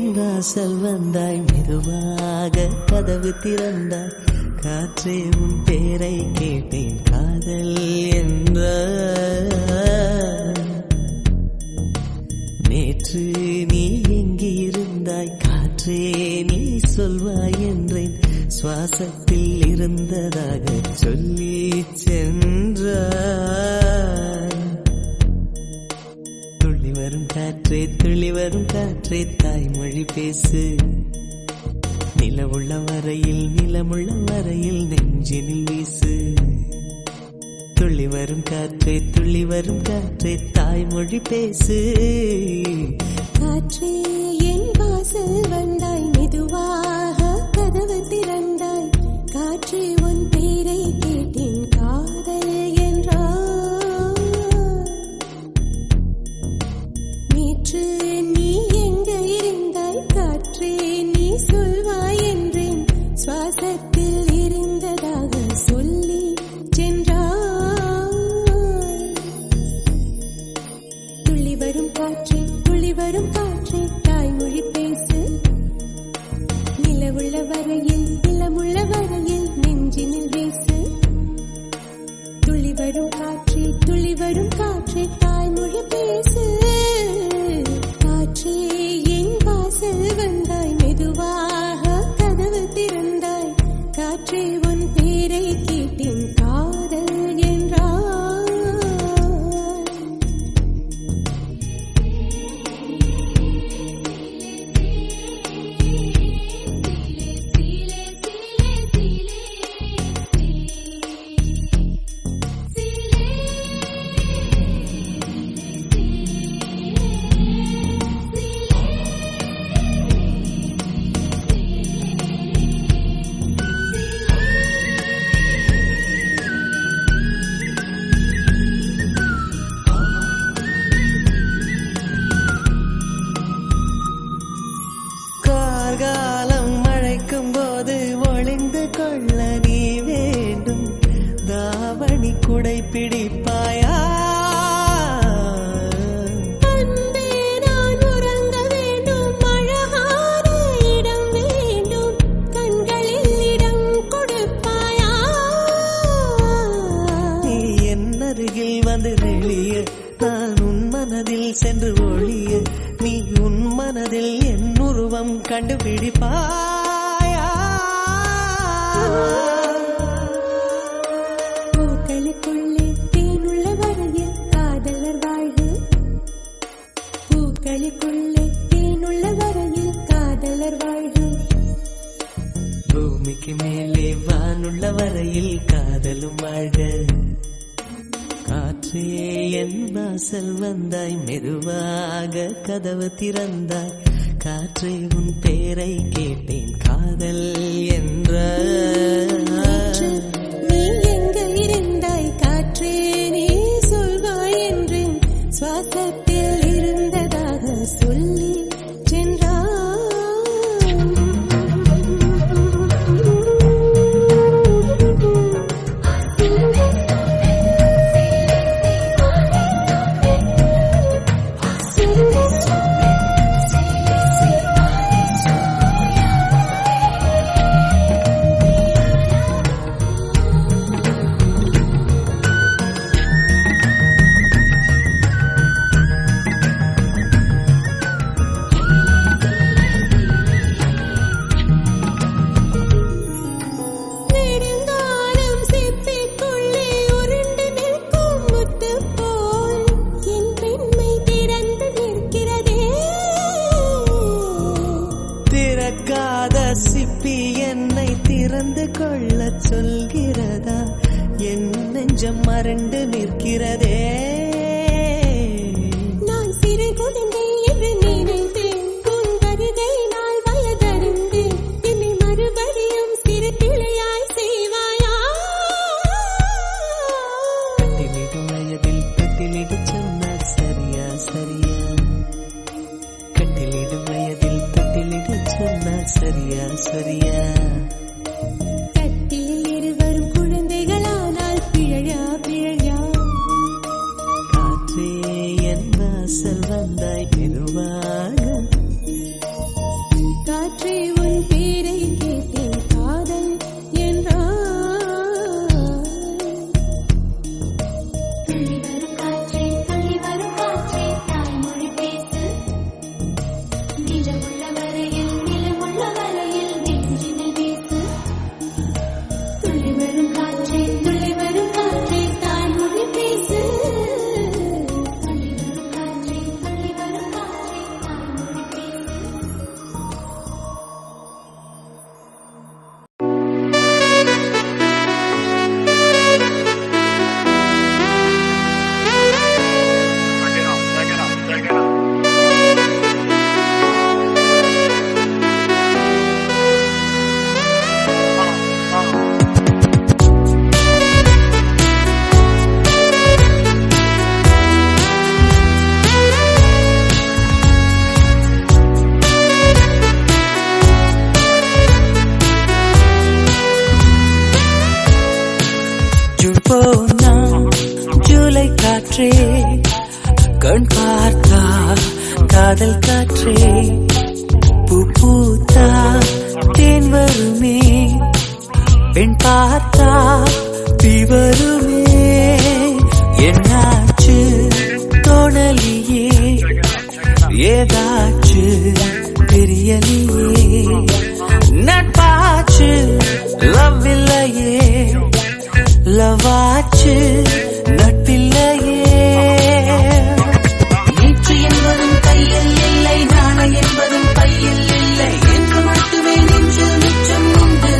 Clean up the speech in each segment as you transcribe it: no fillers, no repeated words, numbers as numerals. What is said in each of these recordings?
என் வாசல் வந்தாய் மெதுவாக கதவு திறந்தாய் காற்றே உன் பேரை கேட்டேன் காதல் என்ற நேற்று நீ எங்கிருந்தாய் காற்றே நீ சொல்வாய் என்றேன் சுவாசத்தில் இருந்ததாக சொல்லி சென்றாய் துள்ளி வரும் காற்றே தாய்மொழி பேசு நிலமுள்ள வரையில் நெஞ்சினில் வீசு துள்ளி வரும் காற்றே தாய்மொழி பேசு காற்றே என் வாசல் வந்தாய் மெதுவாக கதவு திறந்தாய் காற்றே உன் பேரை கேட்டேன் காதல் என்றாய் நேற்று நீ எங்க இருந்தாய் காற்றே நீ சொல்வாய் என்றேன் சுவாசத்தில் இருந்ததாக சொல்லி சென்றாய் துள்ளி வரும் காற்றே தாய்மொழி பேசு நிலமுள்ள வரையில் நெஞ்சினில் வீசு துள்ளி வரும் காற்றே தாய்மொழி பேசு காற்றே என் வாசல் வந்தாய் மெதுவாக கதவு திறந்தாய் காற்றே உன் பேரை கேட்டேன் காதல் என்றாய் காலம் மழைக்கும் போது ஒளிந்து கொள்ள நீ வேண்டும் தாவணி குடை பிடிப்பாயா அன்பே நான் உறங்க வேண்டும் அழகான இடம் வேண்டும் கண்களில் இடம் கொடுப்பாயா நீ என் அருகில் வந்து நெளிய நான் உன் மனதில் சென்று ஒளிய நீ உன் மனதில் என் உருவம் கண்டுபிடிப்பாயா பூக்களுக்குள்ளே தேனுள்ள வரையில் காதலர் வாழ்வு பூக்களுக்குள்ளே தேனுள்ள வரையில் காதலர் வாழ்வு பூமிக்கு மேலே வானுள்ள வரையில் காதலும் வாழ்க காற்றே என் வாசல் வந்தாய் மெதுவாக கதவு திறந்தாய் காற்றே உன் பேரை கேட்டேன் காதல் என்ற நீ எங்க இருந்தாய் காற்றே நீ சொல்வாய் என்றேன் சுவாசத்தில் இருந்ததாக சொல்லி சிப்பி என்னை திறந்து கொள்ள சொல்கிறதா என் நெஞ்சம் மறண்டு நிற்கிறதே நான் சிறு குழந்தை என்று நினைத்தேன் உன் வருகை நாள் வயதறிந்தேன் என்னை மறுபடியும் சிறு பிள்ளையாய் செய்வாயா கட்டிலிடும் வயதில் கட்டிலிடு சொன்னார் சரியா சரியா கட்டிலிடும் வயதில் கட்டிலிடு சொன்னார் சரியா சரியா கட்டிலில் இருவரும் குழந்தைகளானால் பிழையா பிழையா காற்றே கண் பார்த்தா காதல் காற்றே பூ பூத்தா தேன் வருமே பெண் பார்த்தா தீ வருமே என்னாச்சு தோணலியே ஏதாச்சு தெரியலையே நட்பாச்சு லவ் இல்லையே லவாச்சு நட்பில்லையே நேற்று என்பதும் கையில் இல்லை நாளை என்பதும் பையில் இல்லை என்று மட்டுமே நெஞ்சில் மிச்சம் உண்டு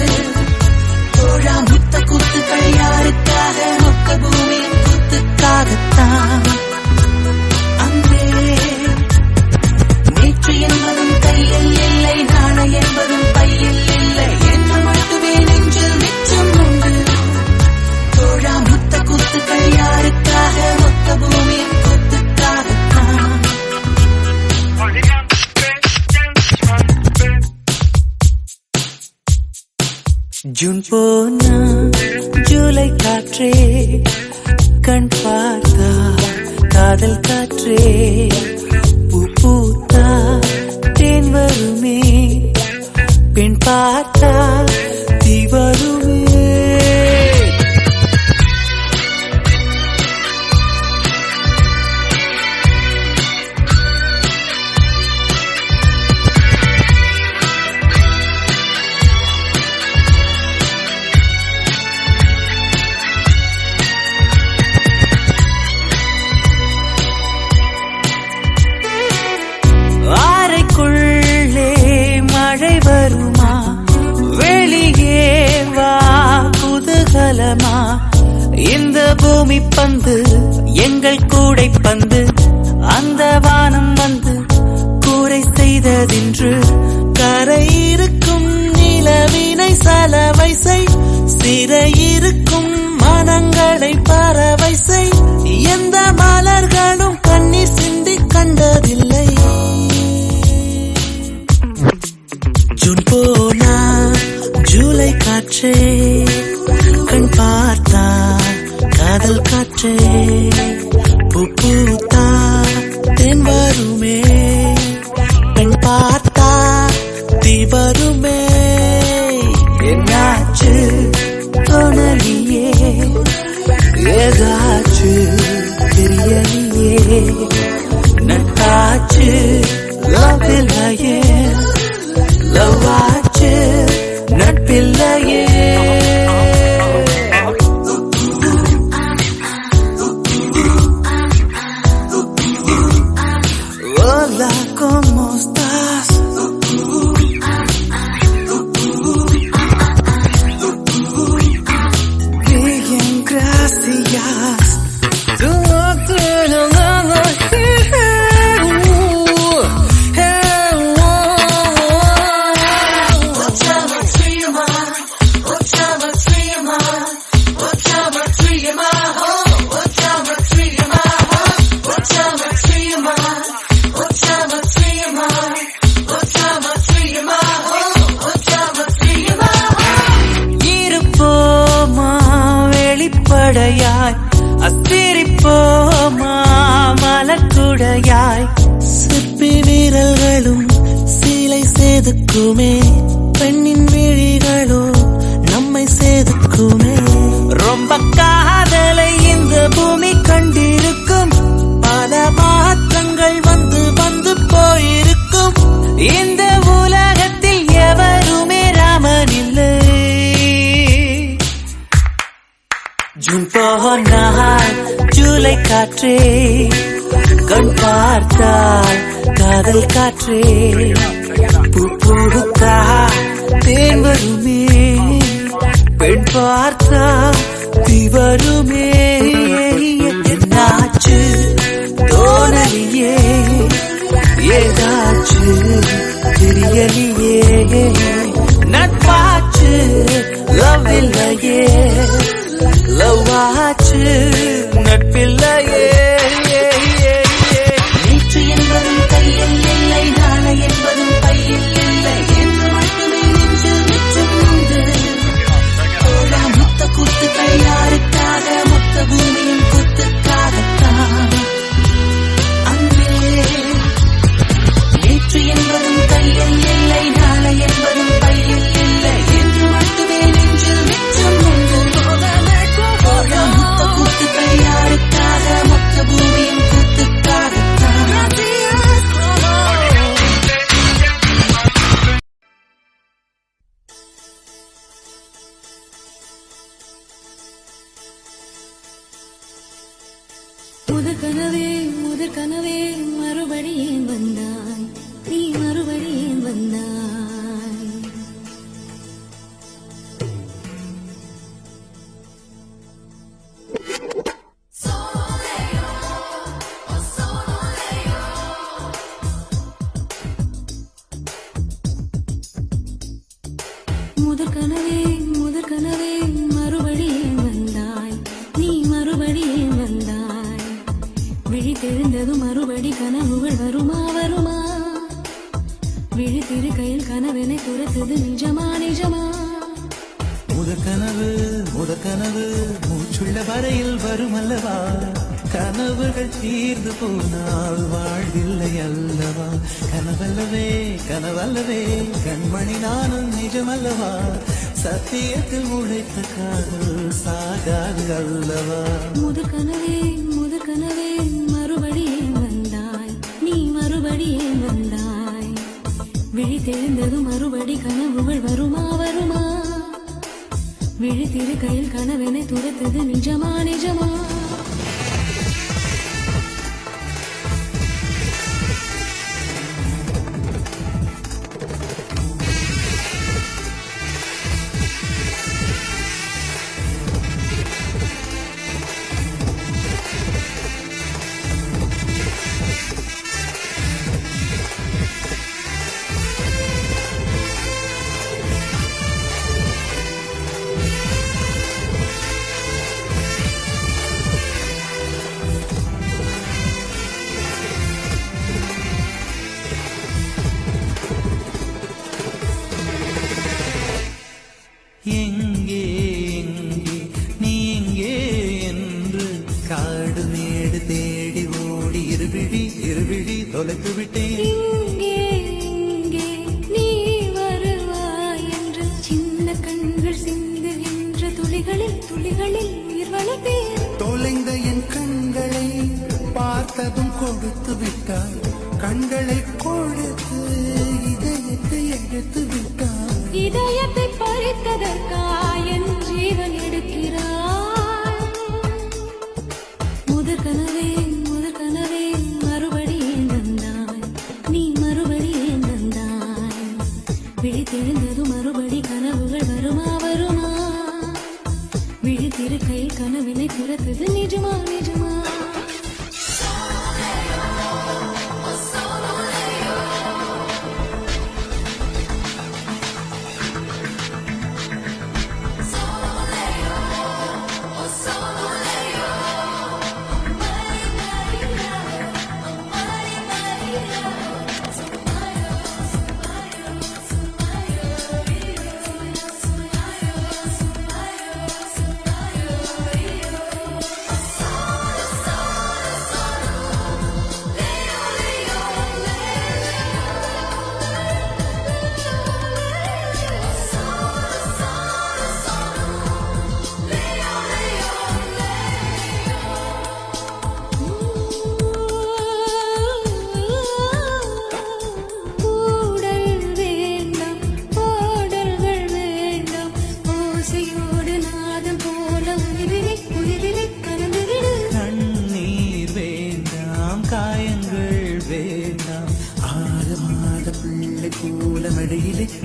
தோழா முத்த கூத்துக்கள் யாருக்காக மொத்த பூமியின் கூத்துக்காகத்தான் அன்பே நேற்று என்பதும் கையில் இல்லை நாளை என்பதும் பையில் இல்லை என்று மட்டுமே நெஞ்சில் மிச்சம் உண்டு தோழா முத்த கூத்துக்கள் யாருக்காக மொத்த பூமியின் கூத்துக்காகத்தான் ஜூன் போனா ஜூலை காற்றே கண் பார்த்தா காதல் காற்றே பூ பூத்தா தேன் வருமே பெண் பார்த்தா தீ வருமே அறைக்குள்ளே மழை வருமா வெளியே வா குதூகலமா இந்த பூமி பந்து எங்கள் கூடை பந்து அந்த வானம் வந்து கூரை செய்ததென்று கரையிருக்கும் நிலவினை சலவை செய் சிறையிருக்கும் மனங்களை பறவை செய் எந்த மலர்களும் கண்ணீர் சிந்தி கண்டதில்லை ஜூன் போனா ஜூலை காற்றே கண் பார்த்தா காதல் காற்றே பூ பூத்தா தென் வருமே பெண் பார்த்தா தீ வருமே என்னாச்சு தோணலியே ஏதாச்சு தெரியலையே நட்டாச்சு லவ் இல்லையே லவாச்சு நட்பில்லையே Hola, ¿cómo estás? Bien, gracias. Tú no tienes nada que வெளிப்படையாய் அஸ்திரிப்போமா மலக்குடையாய் சிற்பி வீரர்களும் சீலை சேதுக்குமே பெண்ணின் விழிகளோ நம்மை சேதுக்குமே ரொம்ப காதலை இந்த பூமி கண்டிருக்கும் பல மாற்றங்கள் வந்து வந்து போயிருக்கும் இந்த உலகத்தில் எவருமே ராமன் இல்லை ஜூன் போனால் ஜூலை காற்றே கண் பார்த்தால் காதல் காற்றே பூ பூத்தா தேன் வருமே பெண் பார்த்தா தீ வருமே என்னாச்சு தோணலியே ஏதாச்சு தெரியலையே நட்பாச்சு லவ் இல்லையே லவாச்சு நட்பில்லையே நேற்று என்பதும் கையில் இல்லை நாளை என்பதும் பையில் இல்லை என்று மட்டுமே நெஞ்சில் மிச்சம் உண்டு தோழா முத்த கூத்துக்கள் யாருக்காக மொத்த பூமியின் கூத்துக்காகத்தான் முதற் கனவே மறுபடி ஏன் வந்தாய் நீ மறுபடி ஏன் வந்தாய் முதற் கனவே மறுபடி ஏன் வந்தாய் நீ மறுபடி ஏன் வந்தாய் விழித்தெழுந்தது மறுபடி கனவுகள் வருமா வருமா விழித்திரு கையில் கனவெனை துரத்தது நிஜமா நிஜமா முதற் கனவு மூச்சுள்ள வரையில் வருமல்லவா கனவுகள் தீர்ந்து போனால் வாழ்வில்லை அல்லவா கனவல்லவே கண்மணி நானும் நிஜமல்லவா சத்தியத்தில் உழைத்த காதல் சாகாது அல்லவா முதற் கனவே மறுபடி ஏன் வந்தாய் நீ மறுபடி ஏன் வந்தாய் விழித்தெழுந்தது மறுபடி கனவுகள் வருமா வருமா விழித்திரு கையில் கனவெனை துரத்தது நிஜமா நிஜமா எங்கே நீ எங்கே என்று காடு மேடு தேடி ஓடி இருவிழி தொலைத்து விட்டேன் இங்கே நீ வருவாய் என்று சின்ன கண்கள் சிந்துகின்ற துளிகளில் உயிர் வளர்த்தேன் தொலைந்த என் கண்களை பார்த்ததும் கொடுத்து விட்டாய் கண்களை கொடுத்து இதயத்தை எடுத்து விட்டாய் இதயத்தை பறித்ததற்காய் என் ஜீவன் எடுக்கிறாய் முதற் கனவே மறுபடி ஏன் வந்தாய் நீ மறுபடி ஏன் வந்தாய் விழித்தெழுந்தது மறுபடி கனவுகள் வருமா வருமா விழித்திரு கையில் கனவினை துரத்தது நிஜமா நிஜமா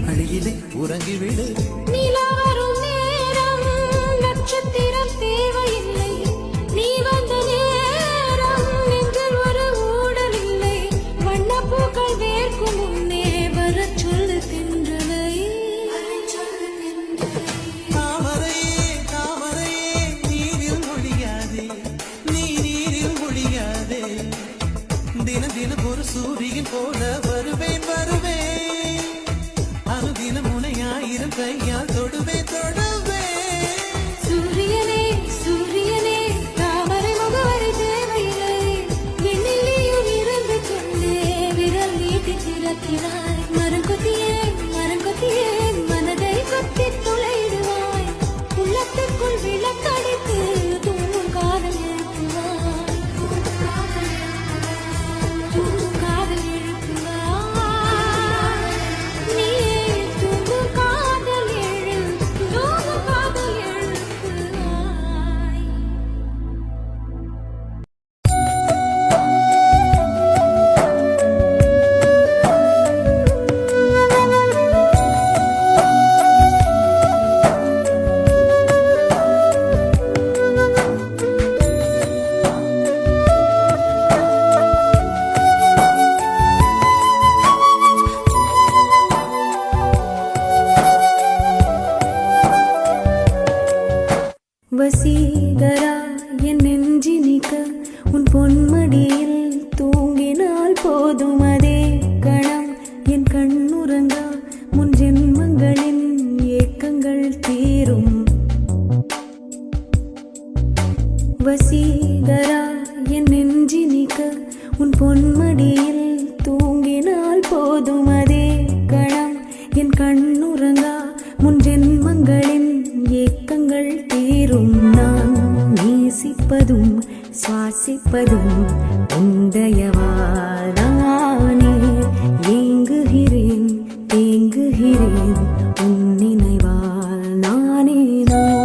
மடியிலே உறங்கிவிடு நிலவரும் நேரம் நட்சத்திரம் தேவையில்லை நீ வந்த நேரம் நெஞ்சில் ஒரு ஊடல் இல்லை வண்ணப்பூக்கள் வேர்க்கும் முன்னே வரச் சொல்லு தென்றலை தாமரையே நீரில் ஒழியாதே தினம் ஒரு சூரியன் போல வருவேன் அனுதினம் முனையாயிரம் கையால் தொடுவே சூரியனே தாமரை முகவரி தேவையில்லை விண்ணிலையும் இருந்து கொண்டே விரல் நீட்டி திறக்கிறாய் மரம் கொத்தியே மனதை கொத்தி துளையிடுவாய் உள்ளத்துக்குள் விளக்கடித்து தூங்கும் காதல் எழுப்புவாய் வசீகரா என் நெஞ்சினிக்க உன் பொன்மடியில் தூங்கினால் போதும் அதே கணம் என் கண்ணுறங்கா முன் ஜென்மங்களின் ஏக்கங்கள் தீரும். வசீகரா என் நெஞ்சினிக்க உன் பொன்மடியில் தூங்கினால் போதும் அதே கணம் என் கண்ணுறங்கா முன் ஜென்மங்களின் ஏக்கங்கள் தீரும். நான் நேசிப்பதும் சுவாசிப்பதும் உந்தயவாதானே. ஏங்குகிறேன் தேங்குகிறேன் உன் நினைவால் நானே நான்.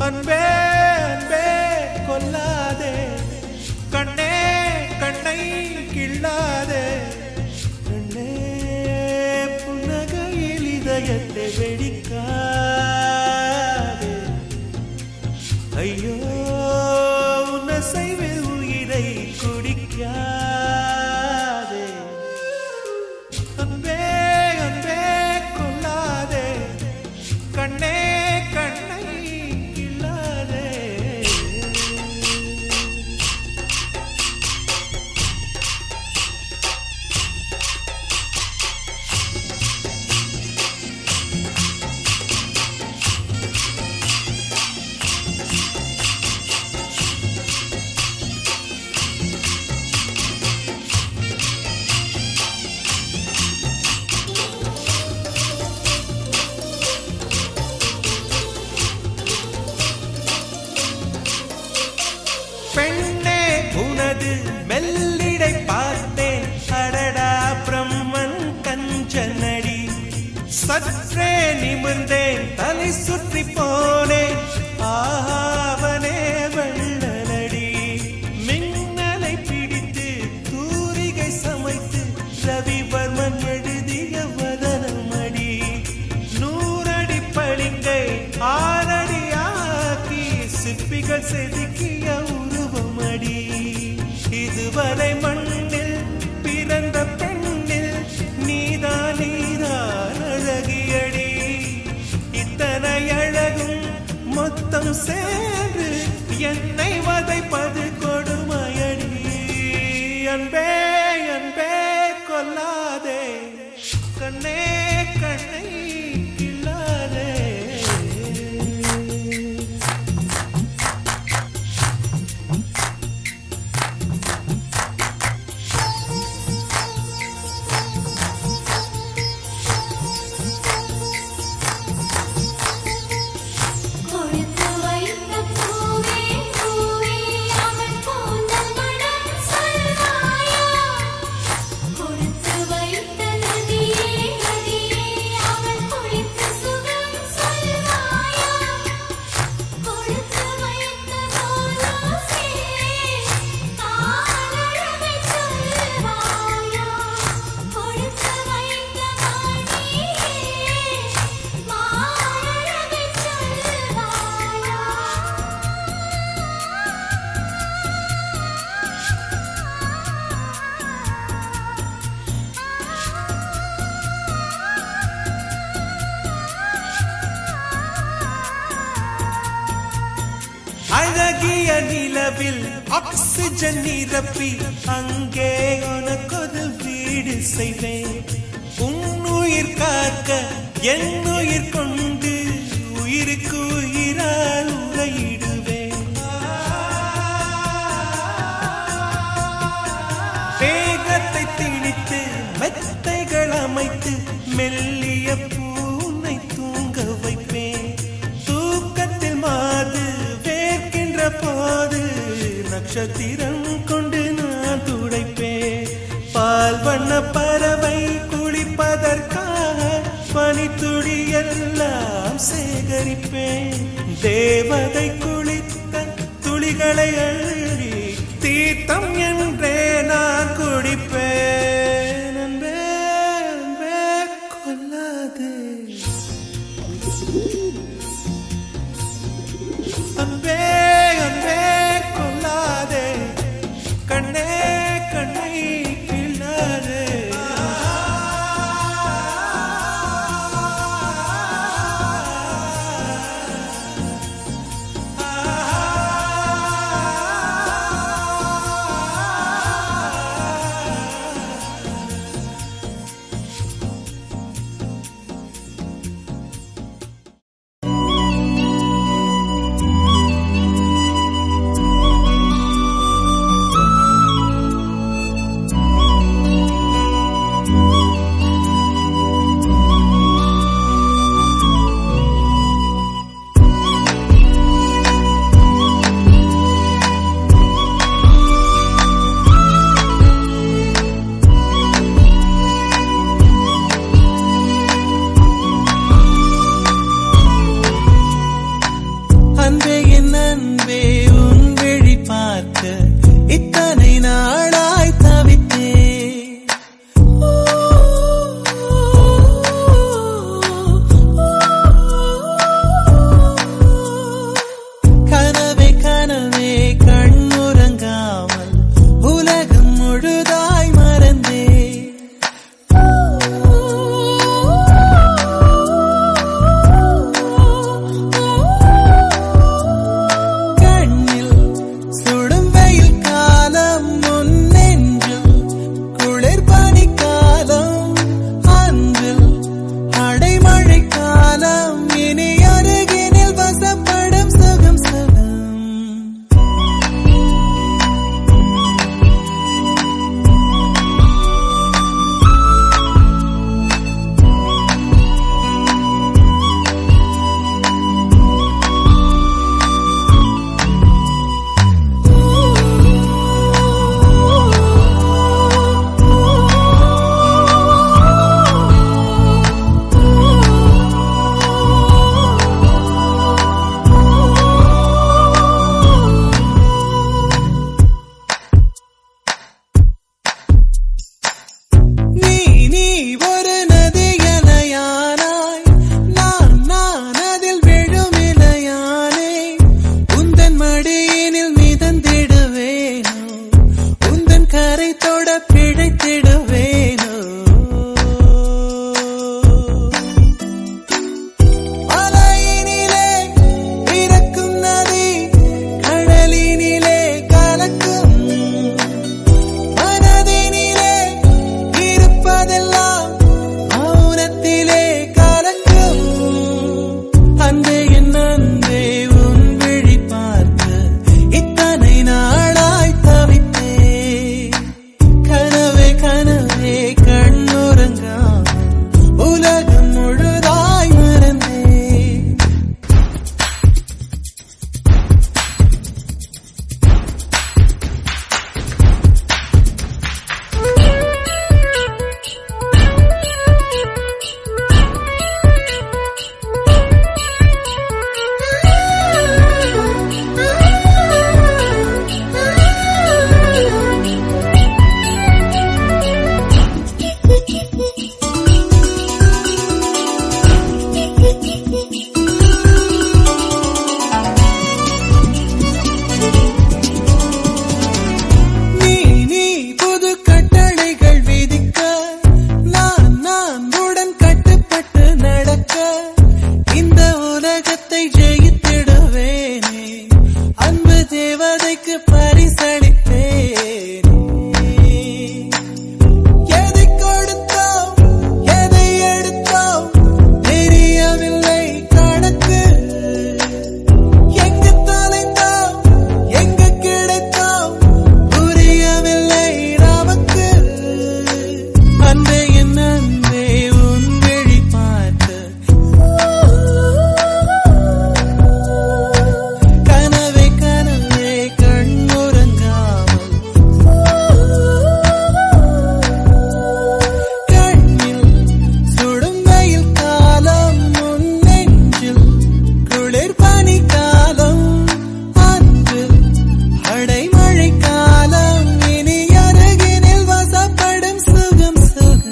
அன்பே அன்பே கொல்லாதே கண்ணே கண்ணை கிள்ளாதே கண்ணே புன்னகையில் இதயத்தை வெடிக்காதே ஐயோ உன்னசைவில் உயிரை குடிக்காதே அன்பே அன்பே கொல்லாதே கண்ணே கண்ணை கிள்ளாதே பெண்ணே உனது மெல்லிடை பார்த்தேன் அடடா பிரம்மன் கஞ்சனடி சற்றே நிமிர்ந்தேன் தலை சுற்றி போனேன் ஆவனே வெள்ளனடி மின்னலை பிடித்து தூரிகை சமைத்து ரவிவர்மன் எழுதிய வதனமடி 100 அடி பளிங்கை 6 அடியாக்கி சிற்பிகள் செதுக்கிய உருவமடி இதுவரை மண்ணில் பிறந்த பெண்ணில் நீதான் அழகியடி இத்தனை அழகும் மொத்தம் சேர்ந்து என்னை வதைப்பது கொடுமையடி அன்பே அன்பே கொல்லாதே கண்ணே கண்ணை கிள்ளாதே கொடுத்து வைத்த பூவே பூவே அவன் கூந்தல் மணம் சொல்வாயா கொடுத்து வைத்த நதியே நதியே அவன் குளித்து சுகம் சொல்வாயா கொடுத்து வைத்த கோலோசே காலழகை சொல்வாயா கொடுத்து வைத்த மணியே மாலழகை சொல்வாயா அழகிய நிலவில் ஆக்சிஜன் நிரப்பி அங்கே உனக்கொரு வீடு செய்வேன் உன்னுயிர் காக்க என் உயிர் கொண்டு உயிருக்கு உயிரால் உரையிடுவேன் வேகத்தை திணித்து மெத்தைகள் அமைத்து மெல்லிய பூனை தூங்க வைப்பேன் தூக்கத்தில் மாது வேர்க்கின்ற போது நட்சத்திரம் கொண்டு நான் துடைப்பேன் பால் வண்ண பறவை குளிப்பதற்காக பனித்துளி எல்லாம் சேகரிப்பேன் தேவதை குளித்த துளிகளை அள்ளி தீர்த்தம் என்றே நான் குடிப்பேன் அன்பே அன்பே கொல்லாதே அன்பே அன்பே கொல்லாதே கண்ணே கண்ணை கிள்ளாதே கூட பிழைத்திடுவேனோ மலையினிலே பிறக்கும் நதி கடலினிலே கலக்கும் மனதினிலே இருப்பதெல்லாம் மௌனத்திலே கலக்கும் அன்பே என் அன்பே உன் விழி பார்த்து இத்தனை நாளாய் தவித்தேன் கனவே கனவே கண்ணுறங்காமல் உலகம் முழுதாய் மறந்தேன் நீ புது கட்டளைகள் விதிக்க நான் உடன் கட்டுப்பட்டு நடக்க இந்த உலகத்தை ஜெயித்திடுவேனே அன்பு தேவதைக்கு பரிசளிப்பேனே எதை கொடுத்தோம் எதை எடுத்தோம் தெரியவில்லை கணக்கு எங்கு தொலைந்தோம் எங்கு கிடைத்தோம் புரியவில்லை நமக்கு அன்பே என் அன்பே உன் விழி பார்த்து கனவே கனவே கண்ணுறங்காமல் கண்ணில் சுடும் வெயில் காலம் உன் நெஞ்சில் குளிர் பனி காலம் அன்று அடைமழை காலம் இனி அருகினில் வசப்படும் சுகம் சுகம்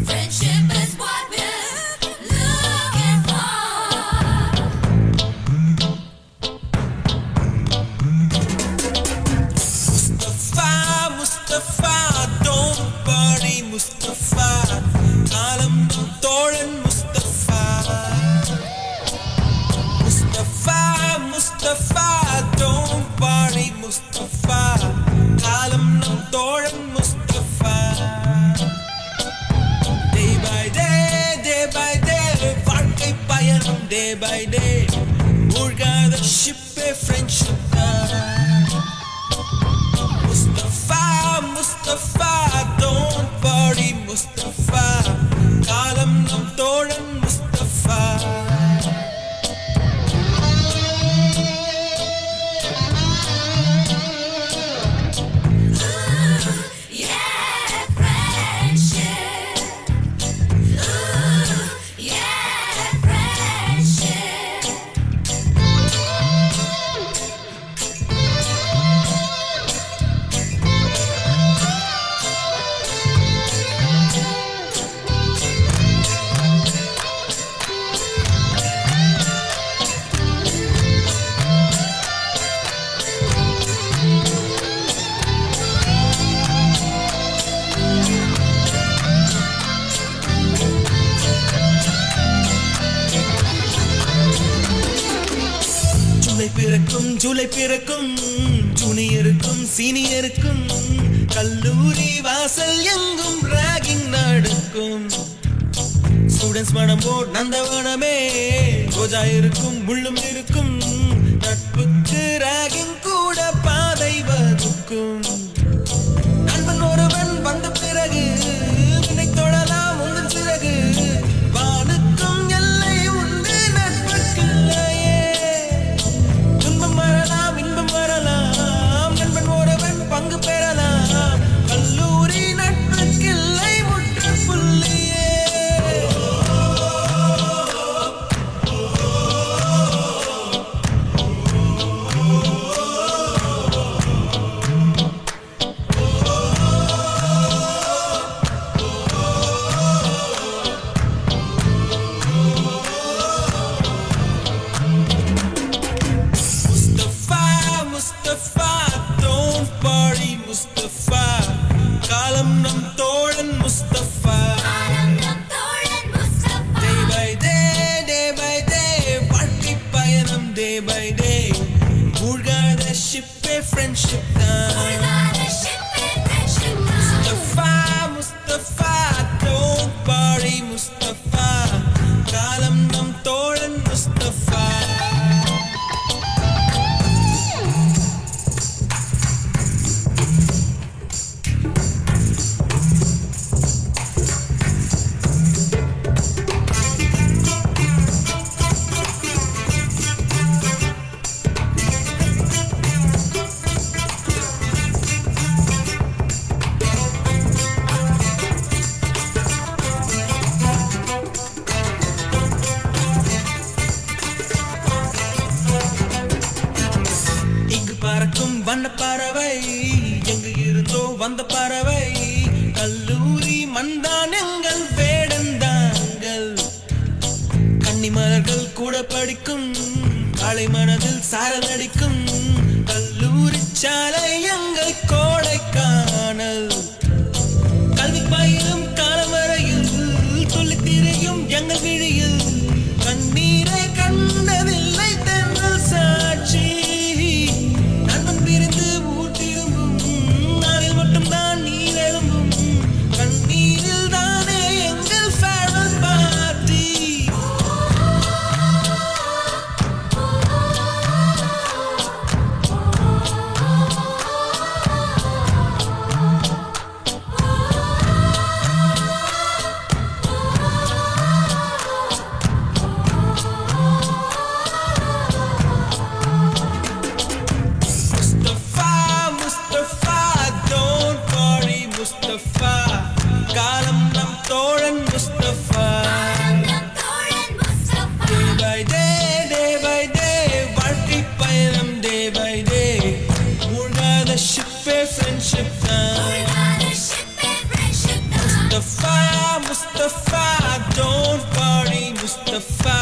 Friendship is what we're looking for. Mustafa, don't worry, Mustafa. காலம் தோழன் Mustafa. Mustafa, don't worry, Mustafa. காலம் தோழன் Mustafa. Day by day, வாழ்க்கை பயணம் day by day. மூழ்காத ஷிப்பே friendship தான். Mustafa, don't worry, Mustafa. காலம் நம் தோழன் Mustafa. Yeah, friendship. Yeah, friendship. July பிறக்கும் ஜூனியருக்கும் சீனியருக்கும் கல்லூரி வாசல் எங்கும் ராகிங் நடக்கும் ஸ்டூடெண்ட்ஸ் மனம் போர் நந்தவனமே ரோஜா இருக்கும் முள்ளும் இருக்கும் நட்புக்கு ராகிங் கூட பாதை வகுக்கும் நண்பன் ஒருவன் வந்த பிறகு வினை தொடலாம் உந்தன் சிறகு வானுக்கும் எல்லை உண்டு நட்புக்குள்ளையே துன்பம் வரலாம் இன்பம் வரலாம் நண்பன் ஒருவன் பங்கு பெறலாம் கல்லூரி நட்புக்கில்லை முற்றுப்புள்ளியே Mustafa, don't worry Mustafa காலம் நம் தோழன் Mustafa day by day வாழ்க்கை பயணம் day by day மூழ்காத ஷிப்பே friendship தான் Mustafa, don't worry Mustafa காலம் நம் தோழன் Mustafa பறக்கும் வண்ண பறவை எங்கு இருந்தோ வந்த பறவை கல்லூரி மண்தான் எங்கள் வேடந்தாங்கள் கன்னிமலர்கள் கூட படிக்கும் காலை மனதில் சாரல் அடிக்கும் கல்லூரி சாலை எங்கள் கோடைக்கானல் கல்வி பயிலும் காலம் வரையில் துள்ளி திரியும் எங்கள் விழியில் கண்ணீரை கண்டதில்லை தென்றல் சாட்சி Mustafa காலம் நம் தோழன் Mustafa day by day வாழ்க்கை பயணம் day by day மூழ்காத ஷிப்பே friendship தான் Mustafa, don't worry Mustafa